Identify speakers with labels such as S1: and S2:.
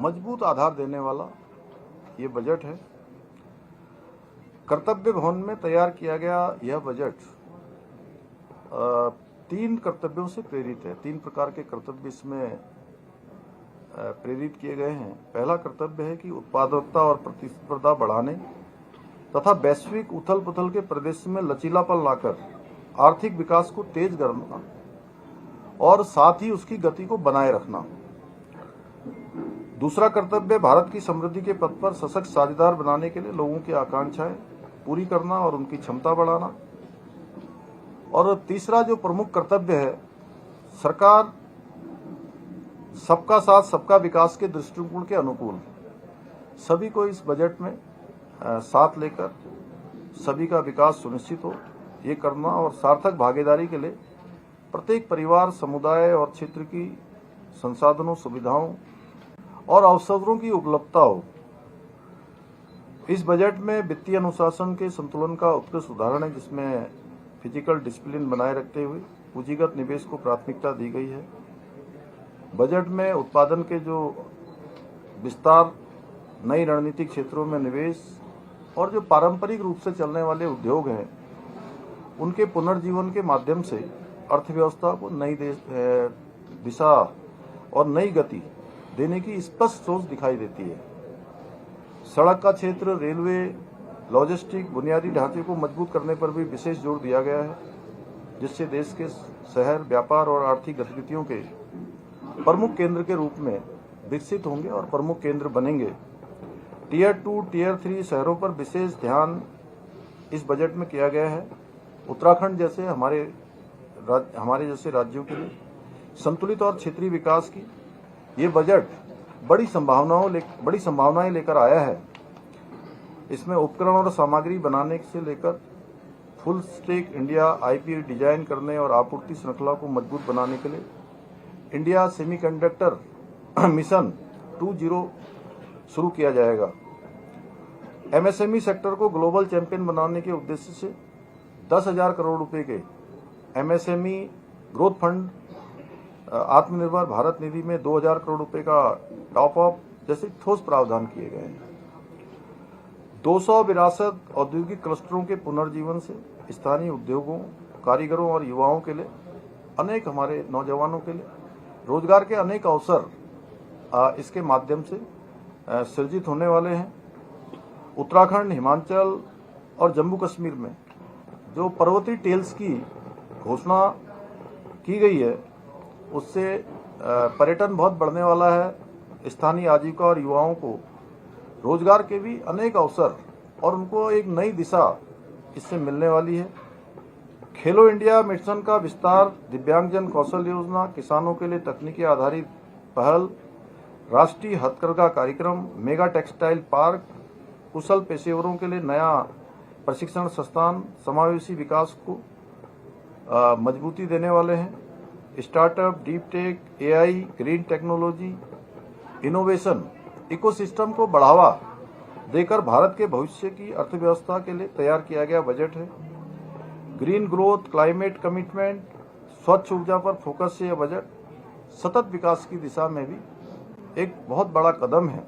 S1: मजबूत आधार देने वाला ये बजट है। कर्तव्य भवन में तैयार किया गया यह बजट 3 कर्तव्यों से प्रेरित है। 3 प्रकार के कर्तव्य इसमें प्रेरित किए गए हैं। पहला कर्तव्य है कि उत्पादकता और प्रतिस्पर्धा बढ़ाने तथा वैश्विक उथल पुथल के प्रदेश में लचीलापन लाकर आर्थिक विकास को तेज करना और साथ ही उसकी गति को बनाए रखना। दूसरा कर्तव्य भारत की समृद्धि के पथ पर सशक्त साझेदार बनाने के लिए लोगों की आकांक्षाएं पूरी करना और उनकी क्षमता बढ़ाना। और तीसरा जो प्रमुख कर्तव्य है, सरकार सबका साथ सबका विकास के दृष्टिकोण के अनुकूल सभी को इस बजट में साथ लेकर सभी का विकास सुनिश्चित हो ये करना और सार्थक भागीदारी के लिए प्रत्येक परिवार, समुदाय और क्षेत्र की संसाधनों, सुविधाओं और अवसरों की उपलब्धता हो। इस बजट में वित्तीय अनुशासन के संतुलन का उत्कृष्ट उदाहरण है, जिसमें फिजिकल डिसिप्लिन बनाए रखते हुए पूंजीगत निवेश को प्राथमिकता दी गई है। बजट में उत्पादन के जो विस्तार, नई रणनीतिक क्षेत्रों में निवेश और जो पारंपरिक रूप से चलने वाले उद्योग हैं उनके पुनर्जीवन के माध्यम से अर्थव्यवस्था को नई दिशा और नई गति देने की स्पष्ट सोच दिखाई देती है। सड़क का क्षेत्र, रेलवे, लॉजिस्टिक, बुनियादी ढांचे को मजबूत करने पर भी विशेष जोर दिया गया है, जिससे देश के शहर व्यापार और आर्थिक गतिविधियों के प्रमुख केंद्र के रूप में विकसित होंगे और प्रमुख केंद्र बनेंगे। टियर 2, टियर 3 शहरों पर विशेष ध्यान इस बजट में किया गया है। उत्तराखंड जैसे हमारे जैसे राज्यों के लिए संतुलित और क्षेत्रीय विकास की ये बजट बड़ी संभावनाएं लेकर आया है। इसमें उपकरण और सामग्री बनाने से लेकर full stack India IP design करने और आपूर्ति श्रृंखला को मजबूत बनाने के लिए इंडिया सेमीकंडक्टर मिशन 2.0 शुरू किया जाएगा। एमएसएमई सेक्टर को ग्लोबल चैंपियन बनाने के उद्देश्य से 10,000 करोड़ रुपए के एमएसएमई ग्रोथ फंड, आत्मनिर्भर भारत निधि में 2,000 करोड़ रुपए का टॉप अप जैसे ठोस प्रावधान किए गए हैं। 200 विरासत औद्योगिक क्लस्टरों के पुनर्जीवन से स्थानीय उद्योगों, कारीगरों और युवाओं के लिए अनेक, हमारे नौजवानों के लिए रोजगार के अनेक अवसर इसके माध्यम से सृजित होने वाले हैं। उत्तराखंड, हिमाचल और जम्मू कश्मीर में जो पर्वतीय टेल्स की घोषणा की गई है उससे पर्यटन बहुत बढ़ने वाला है। स्थानीय आजीविका और युवाओं को रोजगार के भी अनेक अवसर और उनको एक नई दिशा इससे मिलने वाली है। खेलो इंडिया मिशन का विस्तार, दिव्यांगजन कौशल योजना, किसानों के लिए तकनीकी आधारित पहल, राष्ट्रीय हथकरघा कार्यक्रम, मेगा टेक्सटाइल पार्क, कुशल पेशेवरों के लिए नया प्रशिक्षण संस्थान समावेशी विकास को मजबूती देने वाले हैं। Startup, deep tech, AI, green technology, innovation ecosystem को बढ़ावा देकर भारत के भविष्य की अर्थव्यवस्था के लिए तैयार किया गया बजट है। ग्रीन ग्रोथ, क्लाइमेट कमिटमेंट, स्वच्छ ऊर्जा पर फोकस से यह बजट सतत विकास की दिशा में भी एक बहुत बड़ा कदम है।